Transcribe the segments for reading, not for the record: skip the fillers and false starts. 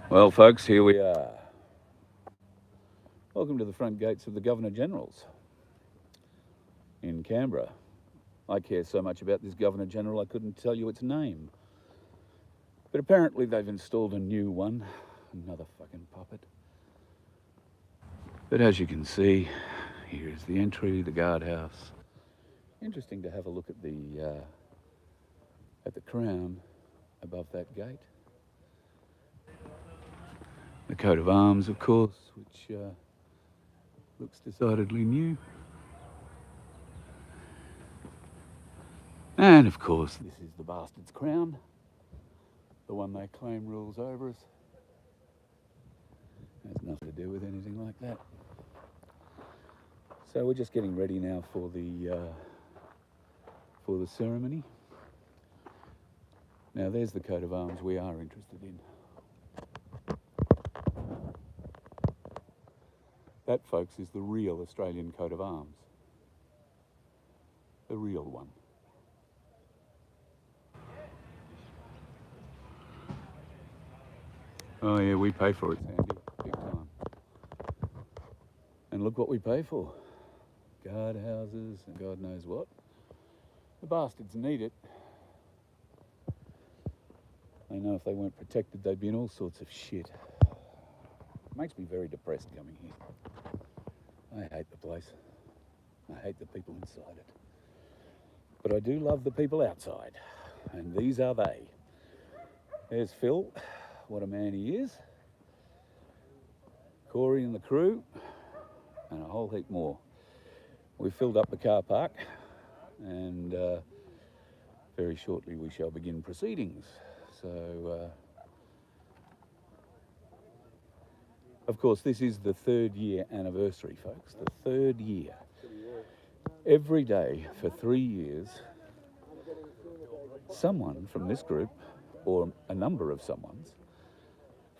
Well, folks, here we are. Welcome to the front gates of the Governor-General's in Canberra. I care so much about this Governor-General I couldn't tell you its name. But apparently they've installed a new one. Another fucking puppet. But as you can see, here's the entry, the guardhouse. Interesting to have a look at the crown above that gate. The coat of arms, of course, which looks decidedly new. And of course, this is the bastard's crown, the one they claim rules over us. Has nothing to do with anything like that. So we're just getting ready now for the ceremony. Now there's the coat of arms we are interested in. That, folks, is the real Australian coat of arms. The real one. Oh yeah, we pay for it, Sandy, big time. And look what we pay for. Guard houses and God knows what. The bastards need it. They know if they weren't protected, they'd be in all sorts of shit. It makes me very depressed coming here. I hate the place. I hate the people inside it. But I do love the people outside. And these are they. There's Phil. What a man he is. Corey and the crew. And a whole heap more. We've filled up the car park. And very shortly we shall begin proceedings. So, of course, this is the 3rd year anniversary, folks. The 3rd year. Every day for 3 years, someone from this group, or a number of someones,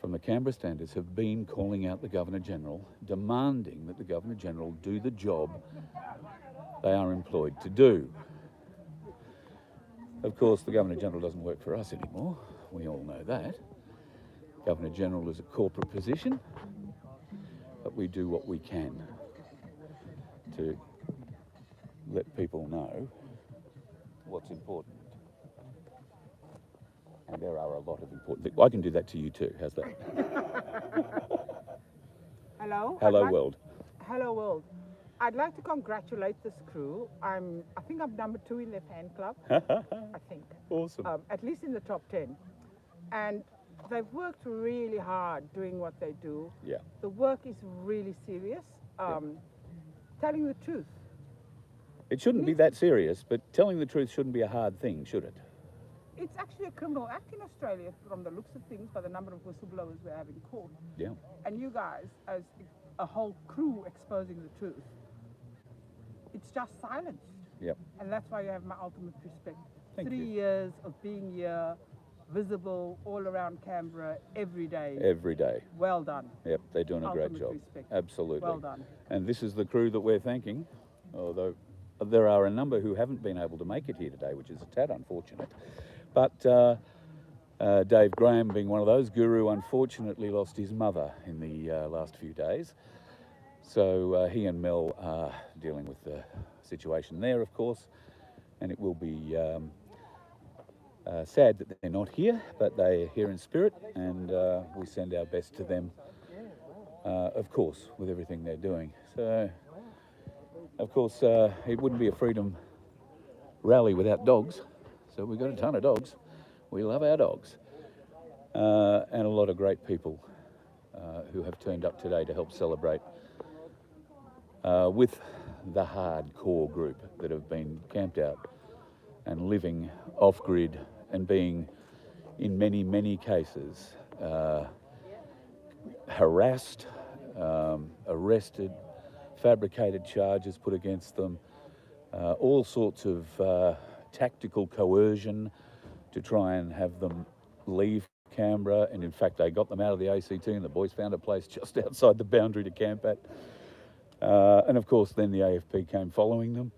from the Canberra Standards have been calling out the Governor-General, demanding that the Governor-General do the job they are employed to do. Of course, the Governor-General doesn't work for us anymore. We all know that. Governor-General is a corporate position, but we do what we can to let people know what's important. And there are a lot of important things. I can do that to you too. How's that? Hello. Hello, world. Hello, world. I'd like to congratulate this crew. I think I'm number 2 in their fan club. I think. Awesome. At least in the top 10. And they've worked really hard doing what they do. Yeah. The work is really serious. Telling the truth. It shouldn't be that serious, but telling the truth shouldn't be a hard thing, should it? It's actually a criminal act in Australia from the looks of things by the number of whistleblowers we have in court. Yeah. And you guys, as a whole crew exposing the truth, it's just silenced. Yep. And that's why you have my ultimate respect. Thank 3 you. years of being here, visible all around Canberra every day. Every day. Well done. Yep, they're doing a great Ultimate job. respect. Absolutely. Well done. And this is the crew that we're thanking, although there are a number who haven't been able to make it here today, which is a tad unfortunate. But Dave Graham, being one of those, Guru unfortunately lost his mother in the last few days. So he and Mel are dealing with the situation there, of course, and it will be sad that they're not here, but they're here in spirit, and we send our best to them, of course, with everything they're doing. So, of course, it wouldn't be a freedom rally without dogs, so we've got a ton of dogs. We love our dogs, and a lot of great people who have turned up today to help celebrate with the hardcore group that have been camped out and living off-grid and being, in many, many cases, harassed, arrested, fabricated charges put against them, all sorts of tactical coercion to try and have them leave Canberra. And in fact, they got them out of the ACT and the boys found a place just outside the boundary to camp at. And of course, then the AFP came following them.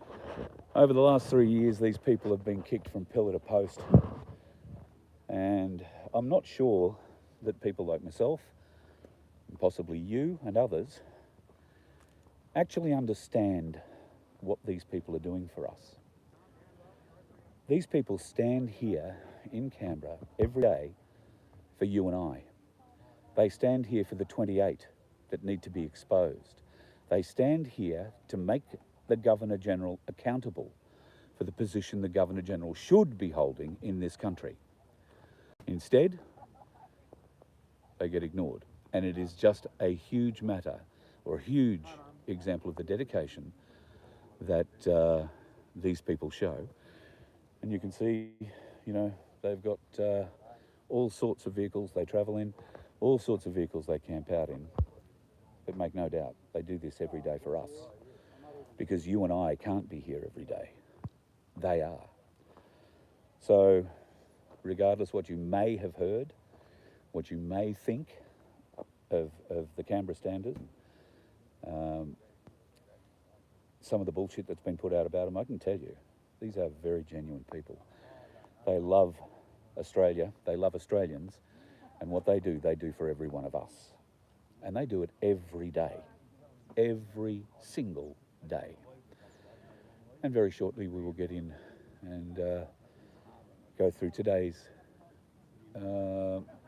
Over the last 3 years, these people have been kicked from pillar to post. And I'm not sure that people like myself, and possibly you and others, actually understand what these people are doing for us. These people stand here in Canberra every day for you and I. They stand here for the 28 that need to be exposed. They stand here to make the Governor-General accountable for the position the Governor-General should be holding in this country. Instead, they get ignored. And it is just a huge matter, or a huge example of the dedication that these people show. And you can see, you know, they've got all sorts of vehicles they travel in, all sorts of vehicles they camp out in. But make no doubt, they do this every day for us. Because you and I can't be here every day. They are. So, regardless what you may have heard, what you may think of the Canberra Standard, some of the bullshit that's been put out about them, I can tell you, these are very genuine people. They love Australia, they love Australians, and what they do for every one of us. And they do it every day, every single day. And very shortly we will get in and go through today's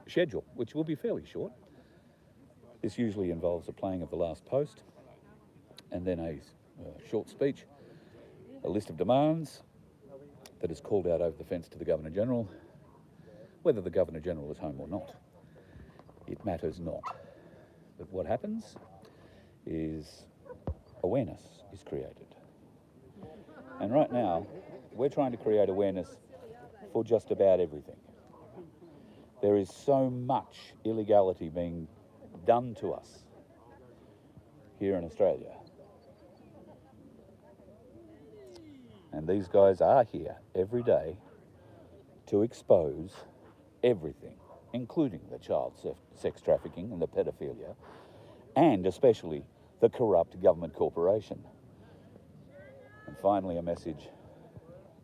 schedule, which will be fairly short. This usually involves a playing of the last post, and then a short speech, a list of demands that is called out over the fence to the Governor-General. Whether the Governor-General is home or not, it matters not. But what happens is awareness is created. And right now, we're trying to create awareness for just about everything. There is so much illegality being done to us here in Australia. And these guys are here every day to expose everything, including the child sex trafficking and the pedophilia, and especially the corrupt government corporation. And finally, a message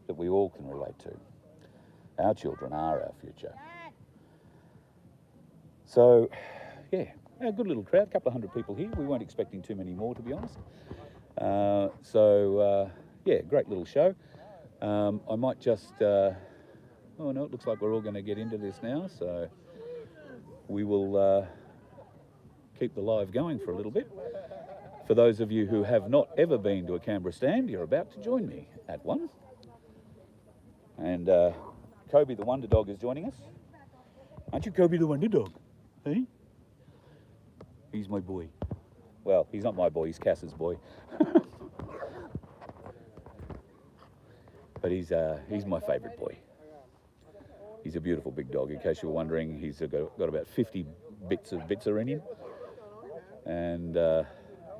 that we all can relate to. Our children are our future. So, yeah, a good little crowd, a couple of hundred people here. We weren't expecting too many more, to be honest. Yeah, great little show. I might just, oh no, it looks like we're all going to get into this now, so we will keep the live going for a little bit. For those of you who have not ever been to a Canberra stand, you're about to join me at one. And Kobe the Wonder Dog is joining us. Aren't you Kobe the Wonder Dog? Hey? He's my boy. Well, he's not my boy, he's Cass's boy. But he's my favourite boy. He's a beautiful big dog. In case you're wondering, he's got about 50 bits of bitzer in him. And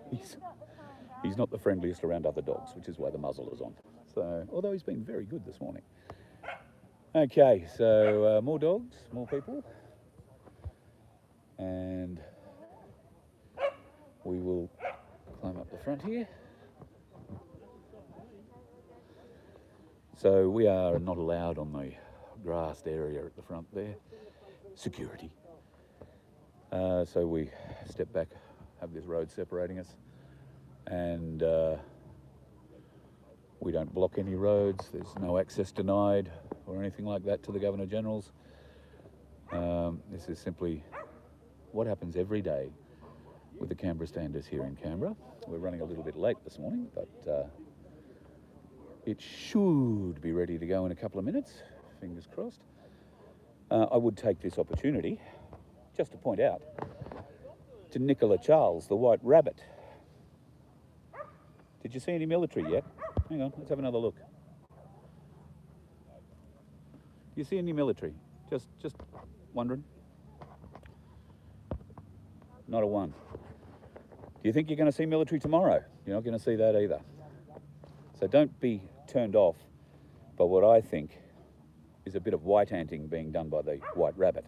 he's not the friendliest around other dogs, which is why the muzzle is on. So, although he's been very good this morning. Okay, so more dogs, more people. And we will climb up the front here. So we are not allowed on the grassed area at the front there. Security. So we step back, have this road separating us, and we don't block any roads. There's no access denied or anything like that to the Governor-General's. This is simply what happens every day with the Canberra Standers here in Canberra. We're running a little bit late this morning, but it should be ready to go in a couple of minutes, fingers crossed. I would take this opportunity just to point out to Nicola Charles, the White Rabbit. Did you see any military yet? Hang on, let's have another look. Do you see any military? Just wondering. Not a one. Do you think you're going to see military tomorrow? You're not going to see that either. So don't be turned off by what I think is a bit of white anting being done by the White Rabbit.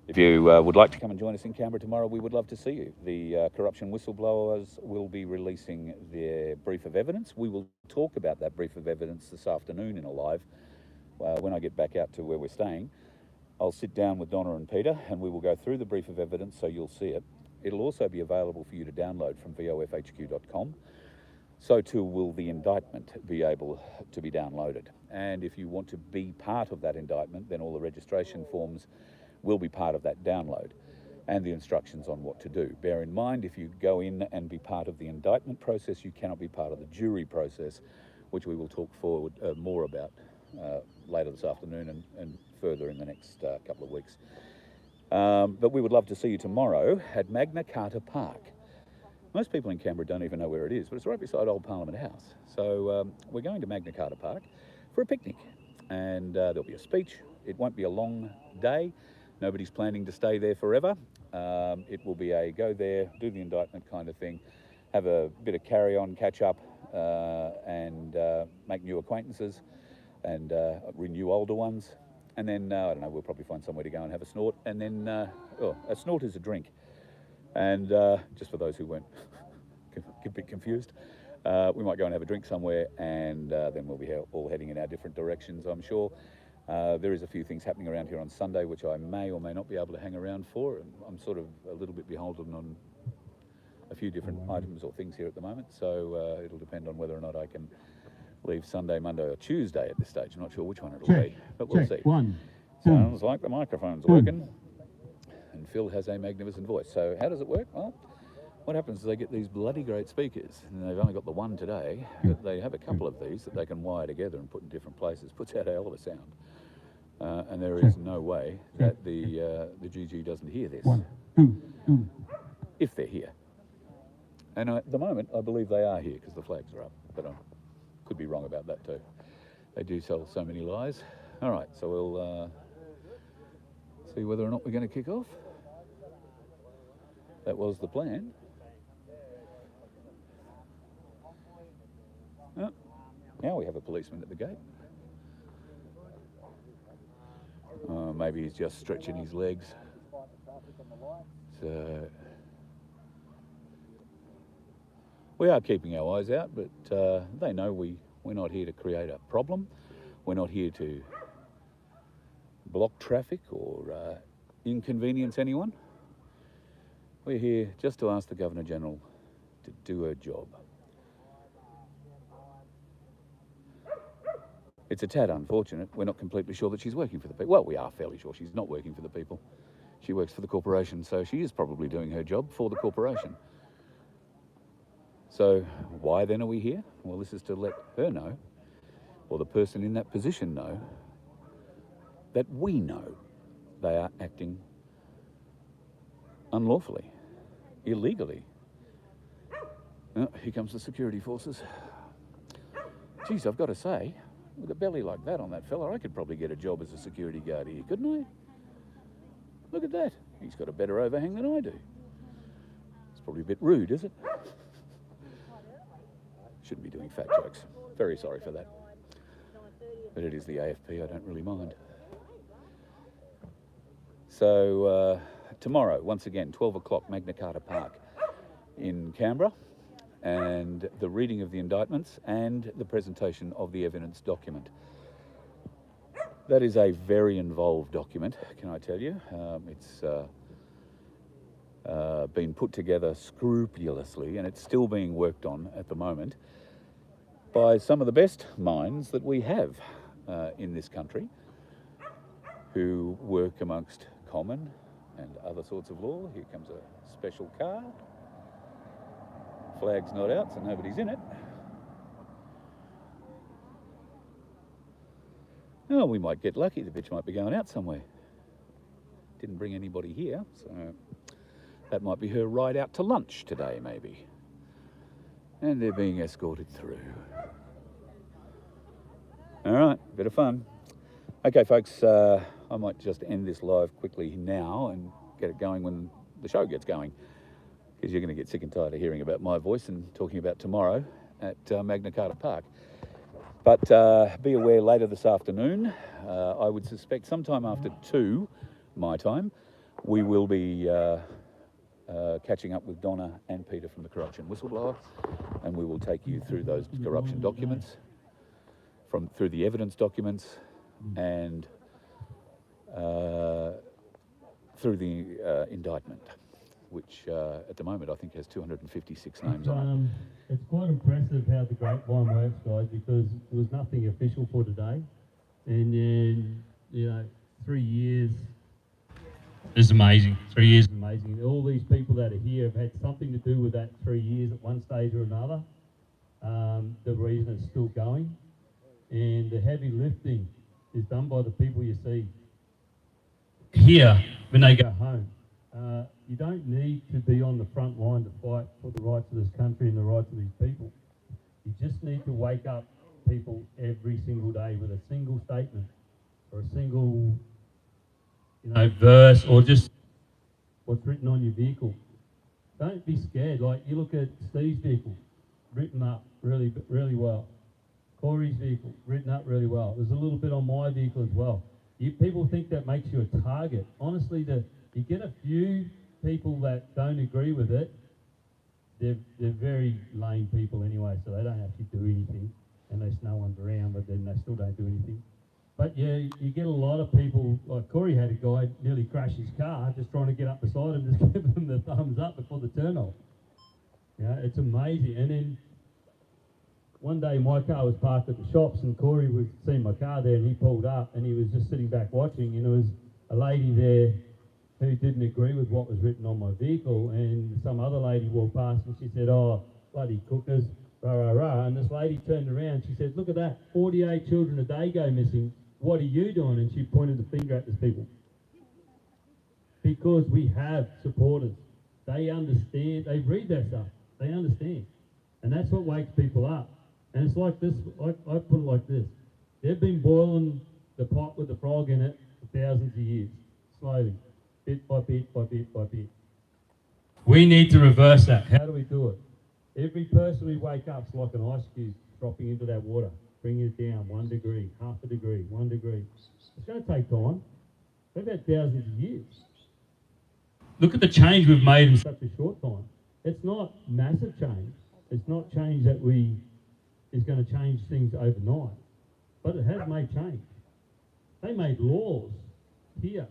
If you would like to come and join us in Canberra tomorrow, we would love to see you. The corruption whistleblowers will be releasing their brief of evidence. We will talk about that brief of evidence this afternoon in a live when I get back out to where we're staying. I'll sit down with Donna and Peter and we will go through the brief of evidence so you'll see it. It'll also be available for you to download from vofhq.com. So too will the indictment be able to be downloaded. And if you want to be part of that indictment, then all the registration forms will be part of that download and the instructions on what to do. Bear in mind, if you go in and be part of the indictment process, you cannot be part of the jury process, which we will talk forward more about later this afternoon and further in the next couple of weeks. But we would love to see you tomorrow at Magna Carta Park. Most people in Canberra don't even know where it is, but it's right beside Old Parliament House. So we're going to Magna Carta Park for a picnic, and there'll be a speech. It won't be a long day. Nobody's planning to stay there forever. It will be a go there, do the indictment kind of thing, have a bit of carry on, catch up, and make new acquaintances and renew older ones. And then, I don't know, we'll probably find somewhere to go and have a snort. And then, a snort is a drink. And just for those who weren't a bit confused, we might go and have a drink somewhere, and then we'll be all heading in our different directions, I'm sure. There is a few things happening around here on Sunday, which I may or may not be able to hang around for. And I'm sort of a little bit beholden on a few different items or things here at the moment. So it'll depend on whether or not I can leave Sunday, Monday or Tuesday at this stage. I'm not sure which one it'll be, but we'll see. Sounds like the microphone's working. And Phil has a magnificent voice. So how does it work? Well, what happens is they get these bloody great speakers, and they've only got the one today, but they have a couple of these that they can wire together and put in different places. Puts out a hell of a sound. And there is no way that the GG doesn't hear this. If they're here. And at the moment, I believe they are here because the flags are up, but I could be wrong about that too. They do tell so many lies. All right, so we'll see whether or not we're going to kick off. That was the plan. Oh, now we have a policeman at the gate. Maybe he's just stretching his legs. So we are keeping our eyes out, but they know we're not here to create a problem. We're not here to block traffic or inconvenience anyone. We're here just to ask the Governor-General to do her job. It's a tad unfortunate. We're not completely sure that she's working for the people. Well, we are fairly sure she's not working for the people. She works for the corporation, so she is probably doing her job for the corporation. So why then are we here? Well, this is to let her know, or the person in that position know, that we know they are acting unlawfully, illegally. Oh, here comes the security forces. Geez, I've got to say, with a belly like that on that fella, I could probably get a job as a security guard here, couldn't I? Look at that. He's got a better overhang than I do. It's probably a bit rude, is it? Shouldn't be doing fat jokes. Very sorry for that. But it is the AFP, I don't really mind. So tomorrow, once again, 12 o'clock, Magna Carta Park in Canberra, and the reading of the indictments and the presentation of the evidence document. That is a very involved document, can I tell you. It's been put together scrupulously, and it's still being worked on at the moment by some of the best minds that we have in this country, who work amongst common and other sorts of law. Here comes a special car. Flag's not out, so nobody's in it. Oh, we might get lucky. The bitch might be going out somewhere. Didn't bring anybody here, so that might be her ride out to lunch today, maybe. And they're being escorted through. All right, bit of fun. Okay, folks, I might just end this live quickly now and get it going when the show gets going, because you're going to get sick and tired of hearing about my voice and talking about tomorrow at Magna Carta Park. But be aware, later this afternoon, I would suspect sometime after 2 my time, we will be catching up with Donna and Peter from the Corruption Whistleblower, and we will take you through those corruption documents, through the evidence documents, and through the indictment, which at the moment I think has 256 names on it. It's quite impressive how the grapevine works, guys, because there was nothing official for today. And then, 3 years is amazing. 3 years is amazing. And all these people that are here have had something to do with that 3 years at one stage or another. The reason it's still going. And the heavy lifting is done by the people you see here when they go home. You don't need to be on the front line to fight for the rights of this country and the rights of these people. You just need to wake up people every single day with a single statement or a single, verse, or just what's written on your vehicle. Don't be scared. Like, you look at Steve's vehicle, written up really, really well. Corey's vehicle, written up really well. There's a little bit on my vehicle as well. People think that makes you a target. Honestly, you get a few people that don't agree with it. They're very lame people anyway, so they don't actually do anything, unless no one's around, but then they still don't do anything. But yeah, you get a lot of people, like Corey had a guy nearly crash his car, just trying to get up beside him, just giving him the thumbs up before the turn-off. It's amazing. And then one day my car was parked at the shops and Corey was seeing my car there and he pulled up and he was just sitting back watching, and there was a lady there who didn't agree with what was written on my vehicle, and some other lady walked past and she said, "Oh, bloody cookers, rah, rah, rah." And this lady turned around, she said, "Look at that, 48 children a day go missing. What are you doing?" And she pointed the finger at these people. Because we have supporters. They understand, they read that stuff, they understand. And that's what wakes people up. And it's like this, I put it like this. They've been boiling the pot with the frog in it for thousands of years, slowly, bit by bit by bit by bit. We need to reverse that. How do we do it? Every person we wake up is like an ice cube dropping into that water, bringing it down 1 degree, half a degree, 1 degree. It's going to take time. We've had thousands of years. Look at the change we've made in such a short time. It's not massive change. It's not change that is going to change things overnight, but it has made change. They made laws here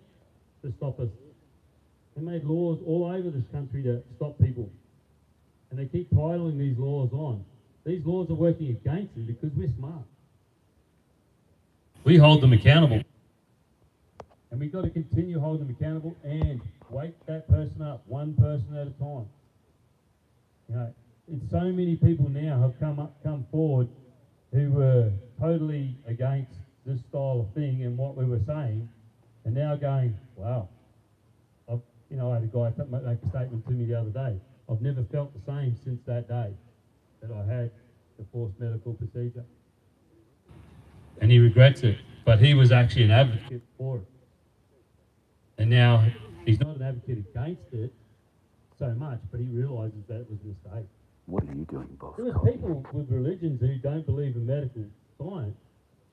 to stop us. They made laws all over this country to stop people, and they keep piling these laws on. These laws are working against them because we're smart. We hold them accountable, and we've got to continue holding them accountable and wake that person up, one person at a time. And so many people now have come forward who were totally against this style of thing and what we were saying, and now going, wow. I had a guy make a statement to me the other day. I've never felt the same since that day that I had the forced medical procedure. And he regrets it, but he was actually an advocate for it. And now he's not an advocate against it so much, but he realises that it was a mistake. What are you doing, boss? There was people with religions who don't believe in medical science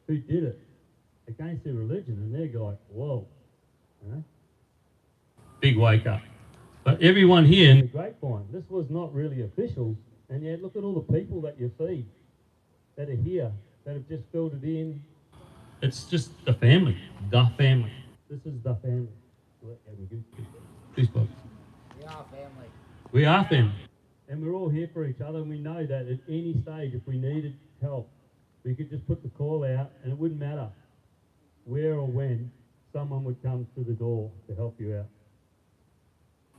who did it against their religion, and they're like, whoa. Big wake up. But everyone here in the grapevine, this was not really official, and yet look at all the people that you see that are here, that have just filled it in. It's just the family, the family. This is the family. Goosebumps. We are family. We are family. And we're all here for each other, and we know that at any stage, if we needed help, we could just put the call out, and it wouldn't matter where or when, someone would come to the door to help you out.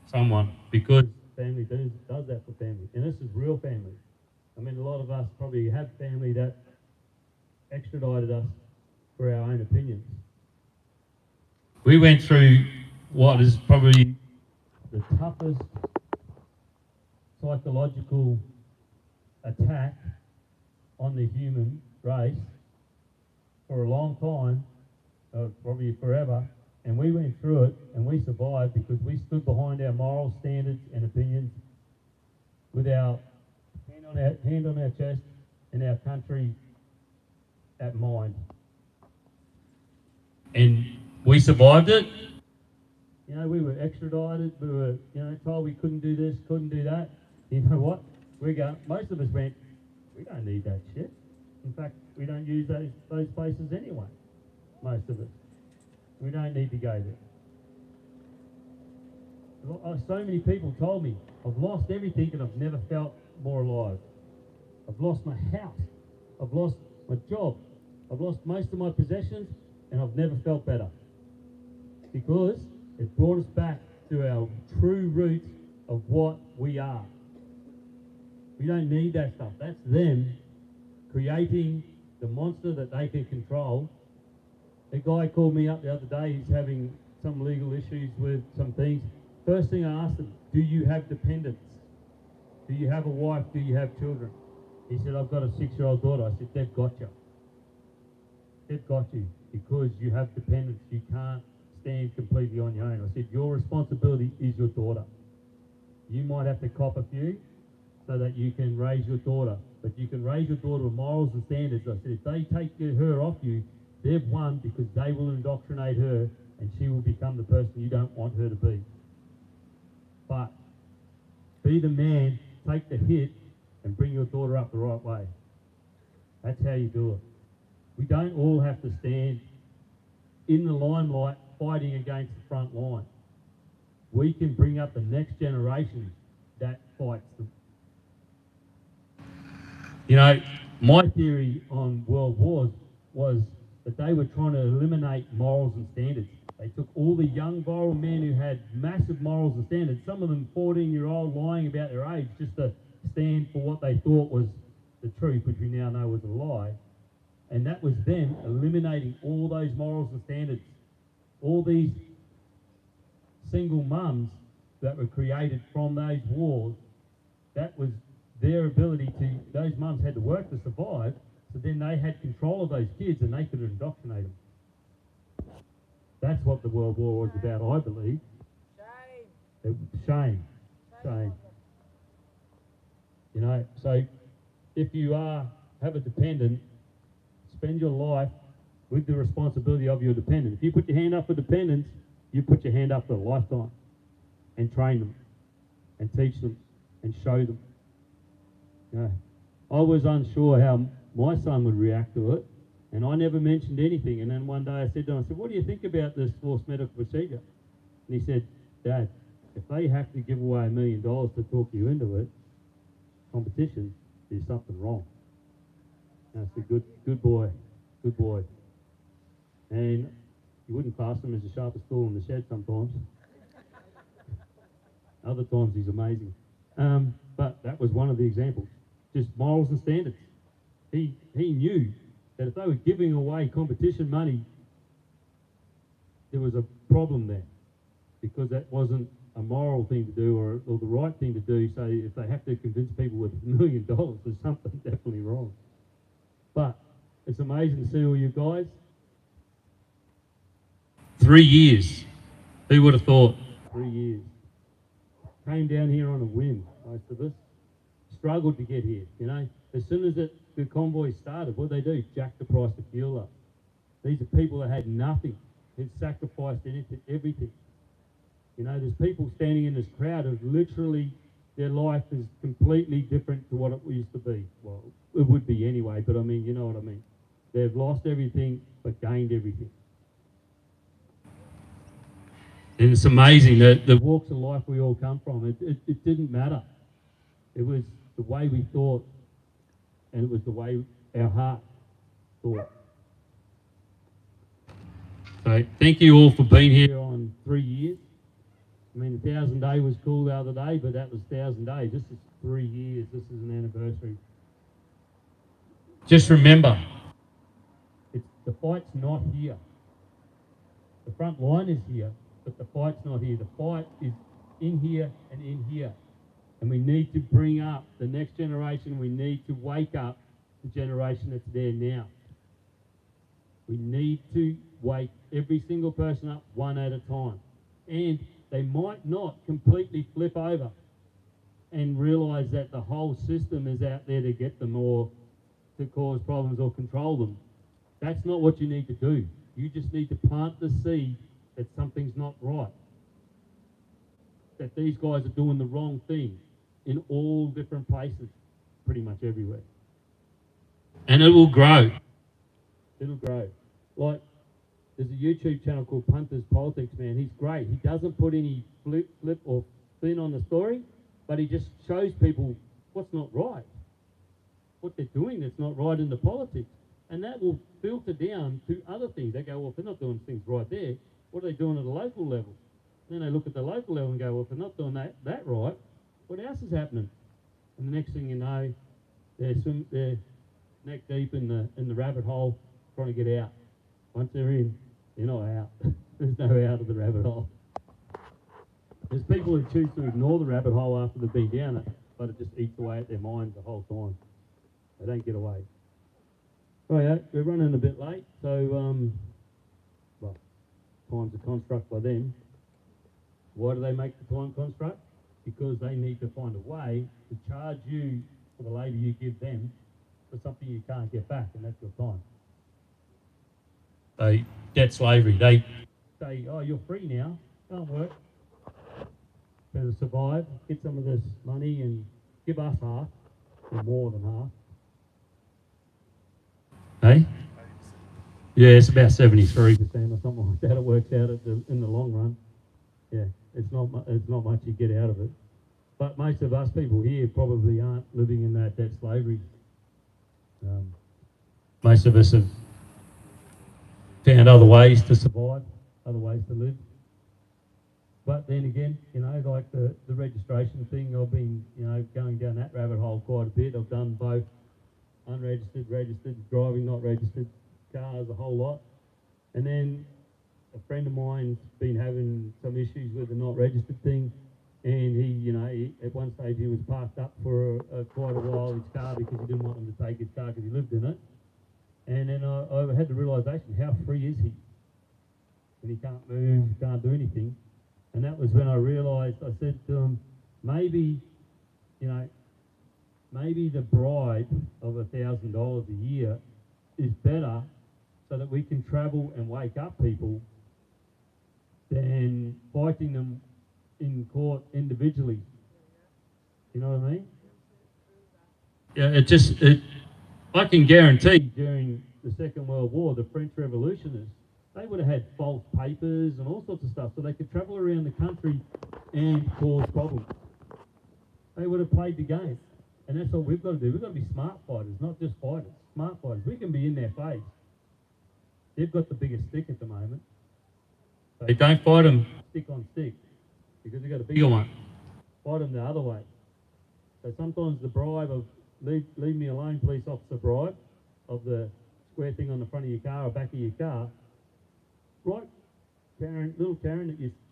Someone, because family does that for family. And this is real family. I mean, a lot of us probably have family that extradited us for our own opinions. We went through what is probably the toughest psychological attack on the human race for a long time, probably forever, and we went through it and we survived because we stood behind our moral standards and opinions with our hand on our chest and our country at mind. And we survived it. We were extradited, we were told we couldn't do this, couldn't do that. You know what? Most of us went, we don't need that shit. In fact, we don't use those places anyway, most of us. We don't need to go there. So many people told me, I've lost everything and I've never felt more alive. I've lost my house. I've lost my job. I've lost most of my possessions and I've never felt better. Because it brought us back to our true roots of what we are. We don't need that stuff. That's them creating the monster that they can control. A guy called me up the other day, he's having some legal issues with some things. First thing I asked him, do you have dependents? Do you have a wife? Do you have children? He said, I've got a 6-year-old daughter. I said, they've got you. They've got you because you have dependents. You can't stand completely on your own. I said, your responsibility is your daughter. You might have to cop a few so that you can raise your daughter, but you can raise your daughter with morals and standards. I said, if they take her off you, they've won because they will indoctrinate her and she will become the person you don't want her to be. But be the man, take the hit, and bring your daughter up the right way. That's how you do it. We don't all have to stand in the limelight fighting against the front line. We can bring up the next generation that fights them. You know, my theory on world wars was that they were trying to eliminate morals and standards. They took all the young viral men who had massive morals and standards, some of them 14-year-old lying about their age just to stand for what they thought was the truth, which we now know was a lie. And that was them eliminating all those morals and standards. All these single mums that were created from those wars, that was their ability to, those mums had to work to survive, so then they had control of those kids and they could indoctrinate them. That's what the World War was about, I believe. Shame. You know, so if you have a dependent, spend your life with the responsibility of your dependent. If you put your hand up for dependents, you put your hand up for a lifetime and train them and teach them and show them. You know, I was unsure how my son would react to it, and I never mentioned anything. And then one day I said to him, I said, what do you think about this forced medical procedure? And he said, Dad, if they have to give away $1 million to talk you into it, competition, there's something wrong. And I said, good boy. And you wouldn't pass him as the sharpest tool in the shed sometimes. Other times he's amazing. But that was one of the examples. Just morals and standards. He knew that if they were giving away competition money, there was a problem there because that wasn't a moral thing to do or the right thing to do. So if they have to convince people with $1 million, there's something definitely wrong. But it's amazing to see all you guys. 3 years. Who would have thought? 3 years. Came down here on a whim, most of us. Struggled to get here, you know. As soon as the convoy started, what did they do? Jack the price of fuel up. These are people that had nothing, who'd sacrificed everything. You know, there's people standing in this crowd who literally, their life is completely different to what it used to be. Well, it would be anyway, but I mean, you know what I mean. They've lost everything, but gained everything. And it's amazing that the walks of life we all come from, it didn't matter. It was the way we thought, and it was the way our heart thought. So thank you all for being here on 3 years. I mean, 1,000 Day was cool the other day, but that was 1,000 days. This is 3 years. This is an anniversary. Just remember, the fight's not here. The front line is here, but the fight's not here. The fight is in here and in here. And we need to bring up the next generation. We need to wake up the generation that's there now. We need to wake every single person up one at a time. And they might not completely flip over and realise that the whole system is out there to get them or to cause problems or control them. That's not what you need to do. You just need to plant the seed that something's not right. That these guys are doing the wrong thing in all different places, pretty much everywhere. And it will grow. It'll grow. Like, There's a YouTube channel called Punters Politics, man. He's great. He doesn't put any flip or spin on the story, but he just shows people what's not right, what they're doing that's not right in the politics. And that will filter down to other things. They go, well, if they're not doing things right there, what are they doing at a local level? Then they look at the local level and go, well, if they're not doing that right, what else is happening? And the next thing you know, they're neck deep in the rabbit hole trying to get out. Once they're in, they're not out. There's no out of the rabbit hole. There's people who choose to ignore the rabbit hole after they've been down it, but it just eats away at their mind the whole time. They don't get away. Right, we're running a bit late, so, well, time's a construct by them. Why do they make the time construct? Because they need to find a way to charge you for the labour you give them for something you can't get back, and that's your time. So, debt slavery. They say, oh, you're free now, can't work. Better survive, get some of this money and give us half, or more than half. Hey? Yeah, it's about 73% or something like that. It works out in the long run. Yeah, it's not much you get out of it. But most of us people here probably aren't living in that debt slavery. Most of us have found other ways to survive, other ways to live. But then again, you know, like the registration thing, I've been, you know, going down that rabbit hole quite a bit. I've done both unregistered, registered, driving not registered cars, a whole lot. And then a friend of mine's been having some issues with the not registered thing, and at one stage he was parked up for quite a while, his car, because he didn't want them to take his car because he lived in it. And then I had the realisation, how free is he? And he can't move, can't do anything. And that was when I realised, I said to him, maybe the bribe of $1,000 a year is better so that we can travel and wake up people than fighting them in court individually. You know what I mean? Yeah, I can guarantee during the Second World War, the French revolutionists, they would have had false papers and all sorts of stuff so they could travel around the country and cause problems. They would have played the game. And that's what we've got to do. We've got to be smart fighters, not just fighters. Smart fighters. We can be in their face. They've got the biggest stick at the moment. So don't fight them stick on stick, because they've got a bigger one. Fight them the other way. So sometimes the bribe of leave me alone, police officer bribe, of the square thing on the front of your car or back of your car, right? Little Karen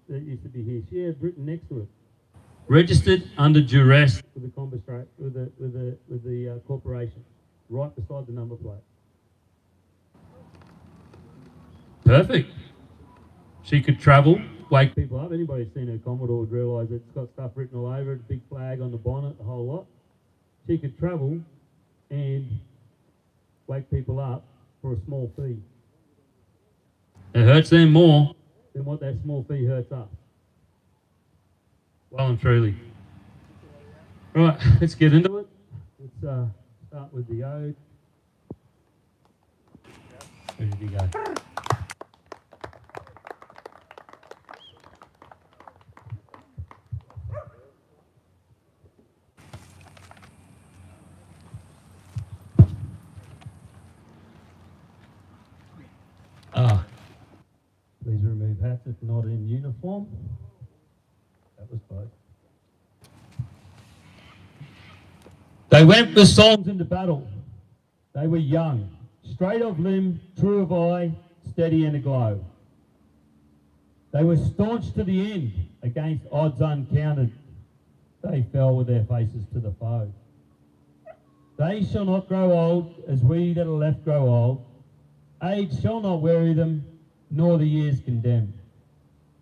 that used to be here, she had written next to it, registered under duress with the corporation, right beside the number plate. Perfect. She could travel, wake people up. Anybody who's seen her Commodore would realise it's got stuff written all over it, big flag on the bonnet, the whole lot. She could travel and wake people up for a small fee. It hurts them more than what that small fee hurts us. Well and truly. Right, let's get into it. Let's start with the ode. Where did he go? Please remove hats if not in uniform. That was both. They went with songs into battle. They were young, straight of limb, true of eye, steady and aglow. They were staunch to the end against odds uncounted. They fell with their faces to the foe. They shall not grow old as we that are left grow old. Age shall not weary them, nor the years condemn.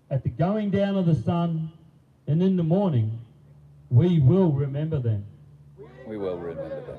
At the going down of the sun and in the morning, we will remember them. We will remember them.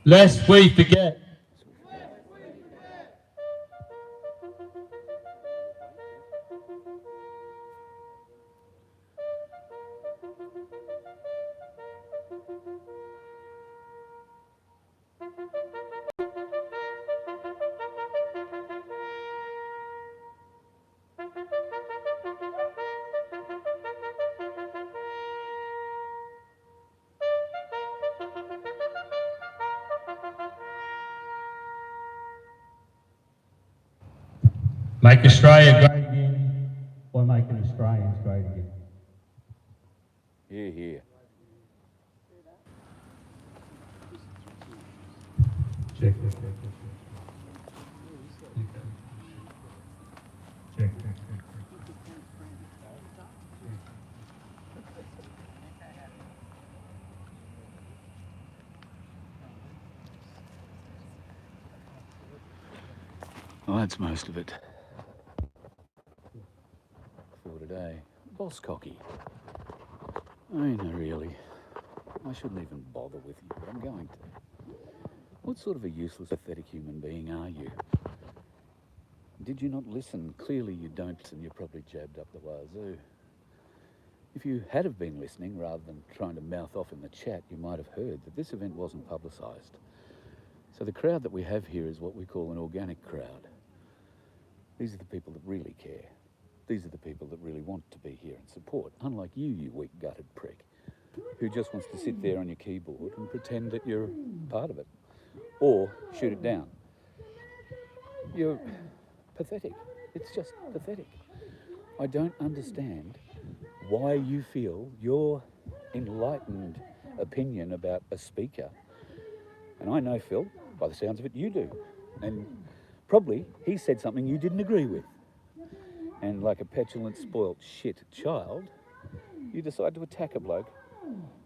lest we forget. Make Australia great again by making Australians great again. Hear, hear. Check. Check. Well, that's most of it for today. Boss cocky. I know, really. I shouldn't even bother with you, but I'm going to. What sort of a useless, pathetic human being are you? Did you not listen? Clearly you don't, and you're probably jabbed up the wazoo. If you had have been listening, rather than trying to mouth off in the chat, you might have heard that this event wasn't publicised. So the crowd that we have here is what we call an organic crowd. These are the people that really care. These are the people that really want to be here and support, unlike you, you weak-gutted prick, who just wants to sit there on your keyboard and pretend that you're part of it, or shoot it down. You're pathetic. It's just pathetic. I don't understand why you feel your enlightened opinion about a speaker, and I know, Phil, by the sounds of it, you do, and probably he said something you didn't agree with. And like a petulant, spoilt shit child, you decide to attack a bloke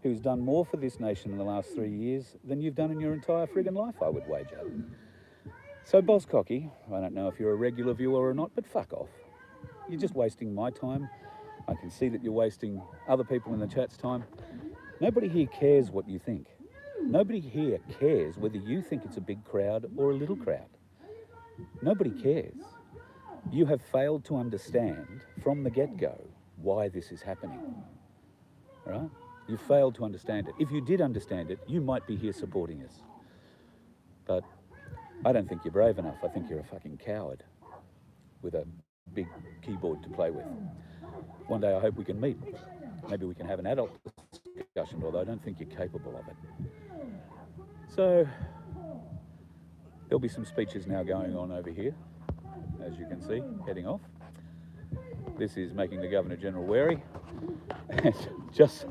who's done more for this nation in the last 3 years than you've done in your entire friggin' life, I would wager. So, Boss Cocky, I don't know if you're a regular viewer or not, but fuck off. You're just wasting my time. I can see that you're wasting other people in the chat's time. Nobody here cares what you think. Nobody here cares whether you think it's a big crowd or a little crowd. Nobody cares. You have failed to understand from the get-go why this is happening, right? You failed to understand it. If you did understand it, you might be here supporting us. But I don't think you're brave enough. I think you're a fucking coward with a big keyboard to play with. One day I hope we can meet. Maybe we can have an adult discussion, although I don't think you're capable of it. So there'll be some speeches now going on over here, as you can see, heading off. This is making the Governor-General wary. And just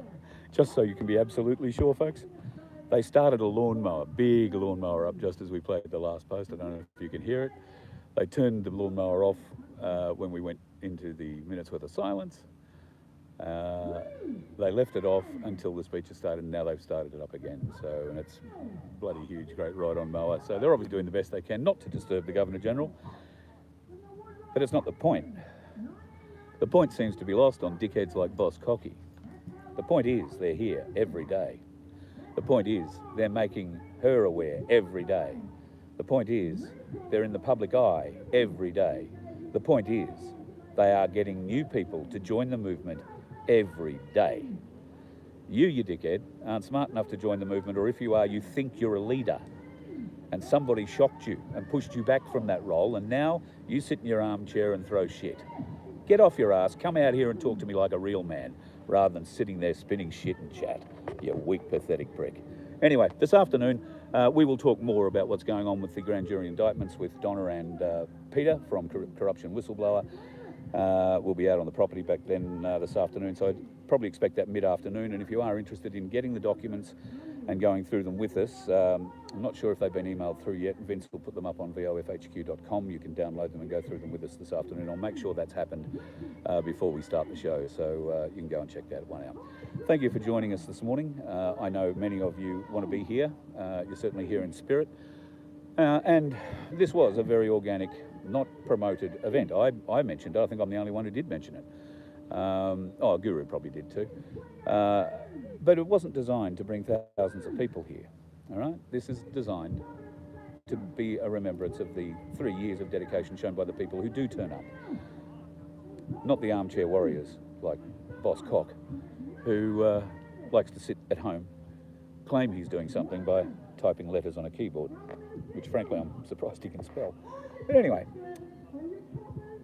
so you can be absolutely sure, folks, they started a lawnmower, big lawnmower up just as we played the last post. I don't know if you can hear it. They turned the lawnmower off when we went into the minute's worth of silence. They left it off until the speeches started, and now they've started it up again. So, and it's bloody huge, great ride-on mower. So they're obviously doing the best they can not to disturb the Governor-General. But it's not the point. The point seems to be lost on dickheads like Boss Cocky. The point is they're here every day. The point is they're making her aware every day. The point is they're in the public eye every day. The point is they are getting new people to join the movement every day. You dickhead, aren't smart enough to join the movement, or if you are, you think you're a leader. And somebody shocked you and pushed you back from that role, and now you sit in your armchair and throw shit. Get off your ass, come out here and talk to me like a real man, rather than sitting there spinning shit and chat, you weak, pathetic prick. Anyway, this afternoon, we will talk more about what's going on with the grand jury indictments with Donna and Peter from Corruption Whistleblower. We'll be out on the property back then this afternoon, so I'd probably expect that mid-afternoon. And if you are interested in getting the documents and going through them with us, I'm not sure if they've been emailed through yet. Vince will put them up on vofhq.com. You can download them and go through them with us this afternoon. I'll make sure that's happened before we start the show, so you can go and check that one out. Thank you for joining us this morning. I know many of you want to be here. You're certainly here in spirit. And this was a very organic, not promoted event. I mentioned it. I think I'm the only one who did mention it. Guru probably did too. But it wasn't designed to bring thousands of people here. All right, this is designed to be a remembrance of the 3 years of dedication shown by the people who do turn up. Not the armchair warriors like Boss Cock, who likes to sit at home, claim he's doing something by typing letters on a keyboard, which frankly I'm surprised he can spell. But anyway,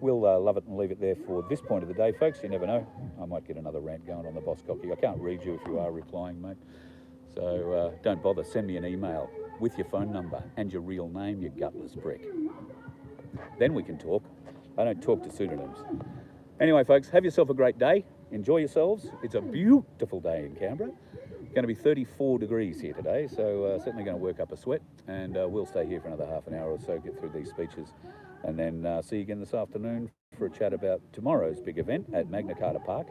we'll love it and leave it there for this point of the day, folks. You never know. I might get another rant going on the Boss Cocky. I can't read you if you are replying, mate. So don't bother. Send me an email with your phone number and your real name, you gutless prick. Then we can talk. I don't talk to pseudonyms. Anyway, folks, have yourself a great day. Enjoy yourselves. It's a beautiful day in Canberra. Going to be 34 degrees here today, so certainly going to work up a sweat. And we'll stay here for another half an hour or so, get through these speeches, and then see you again this afternoon for a chat about tomorrow's big event at Magna Carta Park,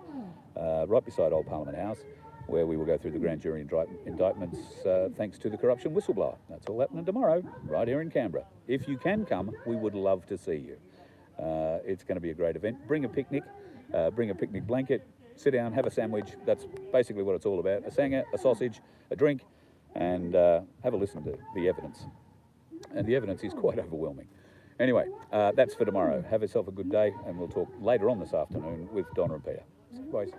right beside Old Parliament House, where we will go through the grand jury indictments thanks to the corruption whistleblower. That's all happening tomorrow, right here in Canberra. If you can come, we would love to see you. It's going to be a great event. Bring a picnic blanket, sit down, have a sandwich. That's basically what it's all about. A sanger, a sausage, a drink, and have a listen to the evidence. And the evidence is quite overwhelming. Anyway, that's for tomorrow. Have yourself a good day, and we'll talk later on this afternoon with Donna and Peter. See you, boys.